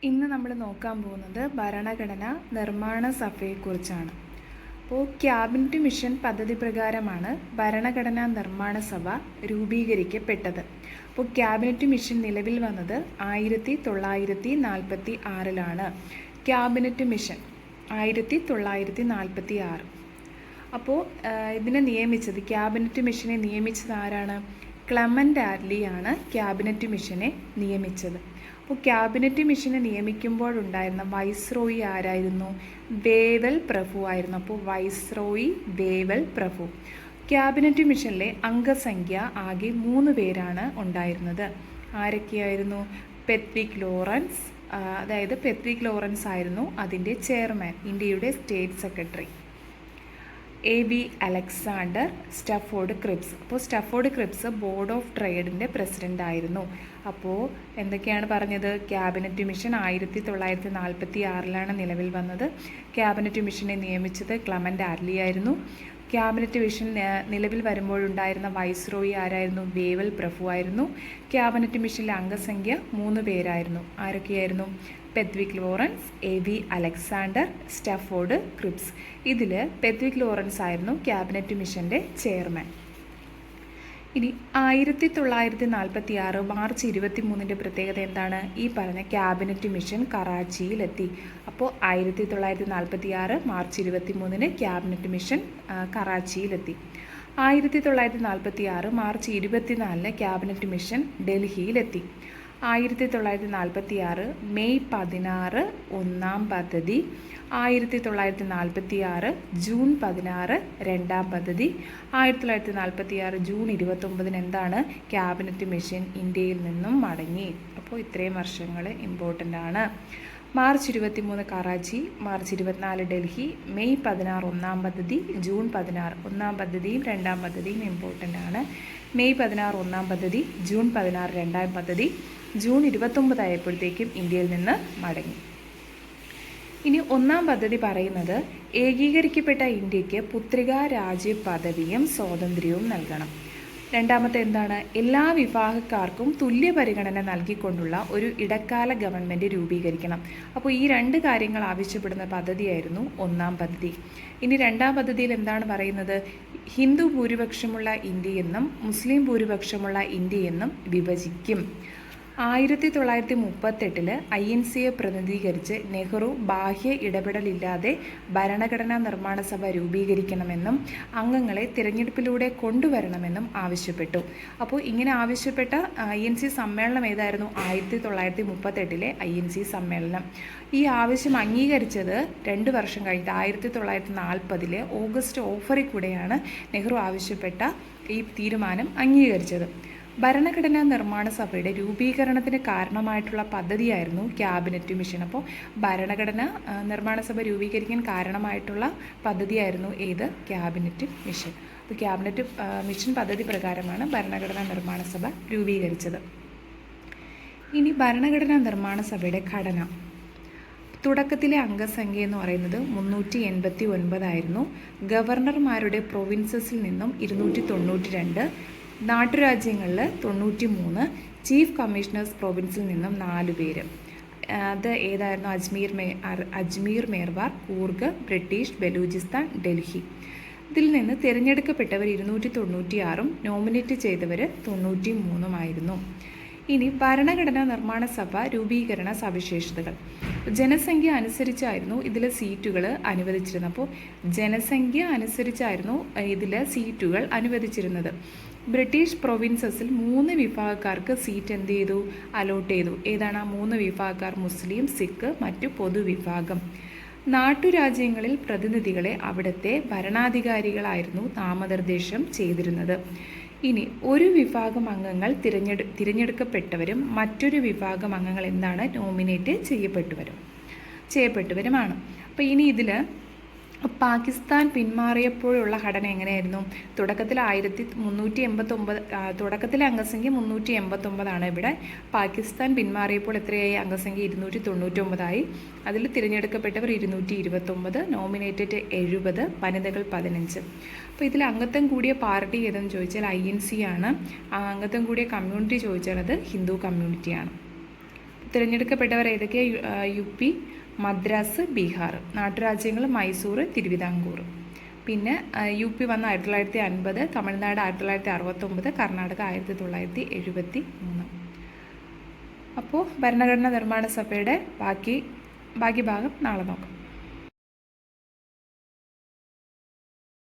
ഇന്ന് നമ്മൾ നോക്കാൻ പോകുന്നത് ഭരണഘടനാ നിർമ്മാണ സഭയെക്കുറിച്ചാണ്. അപ്പോൾ ക്യാബിനറ്റ് മിഷൻ പദ്ധതി പ്രകാരമാണ് ഭരണഘടനാ നിർമ്മാണ സഭ രൂപീകരിക്കപ്പെട്ടത്. അപ്പോൾ ക്യാബിനറ്റ് മിഷൻ നിലവിൽ വന്നത് 1946 ക്യാബിനറ്റ് മിഷൻ 1946. അപ്പോൾ ഇതിനെ നിയമിച്ചത്, ക്യാബിനറ്റ് മിഷനെ നിയമിച്ചത് ആരാണ്? ക്ലെമൻ്റ് ആറ്റ്ലിയാണ് ക്യാബിനറ്റ് മിഷനെ നിയമിച്ചത്. അപ്പോൾ ക്യാബിനറ്റ് മിഷനെ നിയമിക്കുമ്പോഴുണ്ടായിരുന്ന വൈസ്രോയി ആരായിരുന്നു? വേവൽ പ്രഭു ആയിരുന്നു. അപ്പോൾ വൈസ്രോയി വേവൽ പ്രഭു. ക്യാബിനറ്റ് മിഷനിലെ അംഗസംഖ്യ ആകെ 3 പേരാണ് ഉണ്ടായിരുന്നത്. ആരൊക്കെയായിരുന്നു? പെത്വിക് ലോറൻസ്, പെത്വിക് ലോറൻസ് ആയിരുന്നു അതിൻ്റെ ചെയർമാൻ, ഇന്ത്യയുടെ state secretary. A.V. Alexander, Stafford Cripps. അപ്പോൾ സ്റ്റഫോർഡ് ക്രിപ്സ് ബോർഡ് ഓഫ് ട്രേഡിൻ്റെ പ്രസിഡൻ്റ് ആയിരുന്നു. അപ്പോൾ എന്തൊക്കെയാണ് പറഞ്ഞത്? ക്യാബിനറ്റ് മിഷൻ 1946 നിലവിൽ വന്നത്. ക്യാബിനറ്റ് മിഷനെ നിയമിച്ചത് ക്ലെമൻ്റ് ആറ്റ്ലി ആയിരുന്നു. ക്യാബിനറ്റ് മിഷൻ നിലവിൽ വരുമ്പോഴുണ്ടായിരുന്ന വൈസ്രോയി ആരായിരുന്നു? വേവൽ പ്രഭു ആയിരുന്നു. ക്യാബിനറ്റ് മിഷനിലെ അംഗസംഖ്യ 3 പേരായിരുന്നു. ആരൊക്കെയായിരുന്നു? Pethick Lawrence, A.V. Alexander, Stafford Cripps. ഇതിൽ പെത്വിക് ലോറൻസ് ആയിരുന്നു ക്യാബിനറ്റ് മിഷൻ്റെ ചെയർമാൻ. ഇനി 1946 മാർച്ച് 23 പ്രത്യേകത എന്താണ്? ഈ പറഞ്ഞ ക്യാബിനറ്റ് മിഷൻ കറാച്ചിയിലെത്തി. അപ്പോൾ 1946 മാർച്ച് 23 ക്യാബിനറ്റ് മിഷൻ കറാച്ചിയിലെത്തി. 1946 മാർച്ച് 24 ക്യാബിനറ്റ് മിഷൻ ഡൽഹിയിലെത്തി. 1946 മെയ് 16 ഒന്നാം പദ്ധതി, 1946 ജൂൺ 16 രണ്ടാം പദ്ധതി, 1946 ജൂൺ 29 എന്താണ്? ക്യാബിനറ്റ് മിഷൻ ഇന്ത്യയിൽ നിന്നും മടങ്ങി. അപ്പോൾ ഇത്രയും വർഷങ്ങൾ ഇമ്പോർട്ടൻ്റ് ആണ്. March 23 Karachi, March 24 Delhi, May 16 ഒന്നാം പദ്ധതി, ജൂൺ 16 ഒന്നാം പദ്ധതിയും രണ്ടാം പദ്ധതിയും ഇമ്പോർട്ടൻ്റ് ആണ്. മെയ് 16 ഒന്നാം പദ്ധതി, ജൂൺ 16 രണ്ടാം പദ്ധതി, ജൂൺ 29 ആയപ്പോഴത്തേക്കും ഇന്ത്യയിൽ നിന്ന് മടങ്ങി. ഇനി ഒന്നാം പദ്ധതി പറയുന്നത് ഏകീകരിക്കപ്പെട്ട ഇന്ത്യക്ക് പുത്രികാ രാജ്യ പദവിയും സ്വാതന്ത്ര്യവും നൽകണം. രണ്ടാമത്തെ എന്താണ്? എല്ലാ വിഭാഗക്കാർക്കും തുല്യ പരിഗണന നൽകിക്കൊണ്ടുള്ള ഒരു ഇടക്കാല ഗവൺമെൻറ് രൂപീകരിക്കണം. അപ്പോൾ ഈ 2 കാര്യങ്ങൾ ആവശ്യപ്പെടുന്ന പദ്ധതിയായിരുന്നു ഒന്നാം പദ്ധതി. ഇനി രണ്ടാം പദ്ധതിയിൽ എന്താണ് പറയുന്നത്? ഹിന്ദു ഭൂരിപക്ഷമുള്ള ഇന്ത്യയെന്നും മുസ്ലിം ഭൂരിപക്ഷമുള്ള ഇന്ത്യയെന്നും വിഭജിക്കും. 1938 INCയെ പ്രതിനിധീകരിച്ച് നെഹ്റു ബാഹ്യ ഇടപെടലില്ലാതെ ഭരണഘടനാ നിർമ്മാണ സഭ രൂപീകരിക്കണമെന്നും അംഗങ്ങളെ തിരഞ്ഞെടുപ്പിലൂടെ കൊണ്ടുവരണമെന്നും ആവശ്യപ്പെട്ടു. അപ്പോൾ ഇങ്ങനെ ആവശ്യപ്പെട്ട INC സമ്മേളനം ഏതായിരുന്നു? 1938 INC സമ്മേളനം. ഈ ആവശ്യം അംഗീകരിച്ചത് 2 വർഷം കഴിഞ്ഞിട്ട് 1940 ഓഗസ്റ്റ് ഓഫറിൽ കൂടെയാണ് നെഹ്റു ആവശ്യപ്പെട്ട ഈ തീരുമാനം അംഗീകരിച്ചത്. ഭരണഘടനാ നിർമ്മാണ സഭയുടെ രൂപീകരണത്തിന് കാരണമായിട്ടുള്ള പദ്ധതിയായിരുന്നു ക്യാബിനറ്റ് മിഷൻ. അപ്പോൾ ഭരണഘടനാ നിർമ്മാണ സഭ രൂപീകരിക്കാൻ കാരണമായിട്ടുള്ള പദ്ധതിയായിരുന്നു ഏത്? Cabinet mission. അപ്പോൾ ക്യാബിനറ്റ് മിഷൻ പദ്ധതി പ്രകാരമാണ് ഭരണഘടനാ നിർമ്മാണ സഭ രൂപീകരിച്ചത്. ഇനി ഭരണഘടനാ നിർമ്മാണ സഭയുടെ ഘടന. തുടക്കത്തിലെ അംഗസംഖ്യ എന്ന് പറയുന്നത് 389 ആയിരുന്നു. ഗവർണർമാരുടെ പ്രൊവിൻസസിൽ നിന്നും 292, നാട്ടുരാജ്യങ്ങളിൽ 93, ചീഫ് കമ്മീഷണേഴ്സ് പ്രൊവിൻസിൽ നിന്നും 4 പേര്. അത് ഏതായിരുന്നു? അജ്മീർ, മേർവാർ, കൂർഗ്, ബ്രിട്ടീഷ്, ബലൂചിസ്ഥാൻ, ഡൽഹി. ഇതിൽ നിന്ന് തിരഞ്ഞെടുക്കപ്പെട്ടവർ 296, നോമിനേറ്റ് ചെയ്തവർ 93 ഇനി ഭരണഘടനാ നിർമ്മാണ സഭ രൂപീകരണ സവിശേഷതകൾ. ജനസംഖ്യ അനുസരിച്ചായിരുന്നു ഇതിൽ സീറ്റുകൾ അനുവദിച്ചിരുന്നത്. അപ്പോൾ ജനസംഖ്യ അനുസരിച്ചായിരുന്നു ഇതിൽ സീറ്റുകൾ അനുവദിച്ചിരുന്നത്. ബ്രിട്ടീഷ് പ്രൊവിൻസസിൽ 3 വിഭാഗക്കാർക്ക് സീറ്റ് എന്ത് ചെയ്തു? അലോട്ട് ചെയ്തു. ഏതാണ് ആ 3 വിഭാഗക്കാർ? മുസ്ലിം, സിഖ്, മറ്റു പൊതുവിഭാഗം. നാട്ടുരാജ്യങ്ങളിൽ പ്രതിനിധികളെ അവിടുത്തെ ഭരണാധികാരികളായിരുന്നു നാമനിർദ്ദേശം ചെയ്തിരുന്നത്. ഇനി ഒരു വിഭാഗം അംഗങ്ങൾ തിരഞ്ഞെടുക്കപ്പെട്ടവരും മറ്റൊരു വിഭാഗം അംഗങ്ങൾ എന്താണ്? നോമിനേറ്റ് ചെയ്യപ്പെട്ടവരുമാണ്. അപ്പോൾ ഇനി ഇതിൽ പാകിസ്ഥാൻ പിന്മാറിയപ്പോഴുള്ള ഘടന എങ്ങനെയായിരുന്നു? തുടക്കത്തിൽ 1389, തുടക്കത്തിലെ അംഗസംഖ്യ 389 ഇവിടെ. പാകിസ്ഥാൻ പിന്മാറിയപ്പോൾ എത്രയായി? അംഗസംഖ്യ 299 അതിൽ തിരഞ്ഞെടുക്കപ്പെട്ടവർ 229, നോമിനേറ്റഡ് 70, വനിതകൾ 15. അപ്പോൾ ഇതിൽ അംഗത്വം കൂടിയ പാർട്ടി ഏതെന്ന് ചോദിച്ചാൽ INC ആണ്. അംഗത്വം കൂടിയ കമ്മ്യൂണിറ്റി ചോദിച്ചാൽ അത് ഹിന്ദു കമ്മ്യൂണിറ്റിയാണ്. തിരഞ്ഞെടുക്കപ്പെട്ടവർ ഏതൊക്കെ? UP, മദ്രാസ്, ബീഹാർ. നാട്ടുരാജ്യങ്ങൾ മൈസൂർ, തിരുവിതാംകൂർ. പിന്നെ UP വന്ന 1950, തമിഴ്നാട് 1969, കർണാടക 1973. അപ്പോൾ ഭരണഘടനാ നിർമ്മാണ സഭയുടെ ബാക്കി ഭാഗം നാളെ നോക്കാം.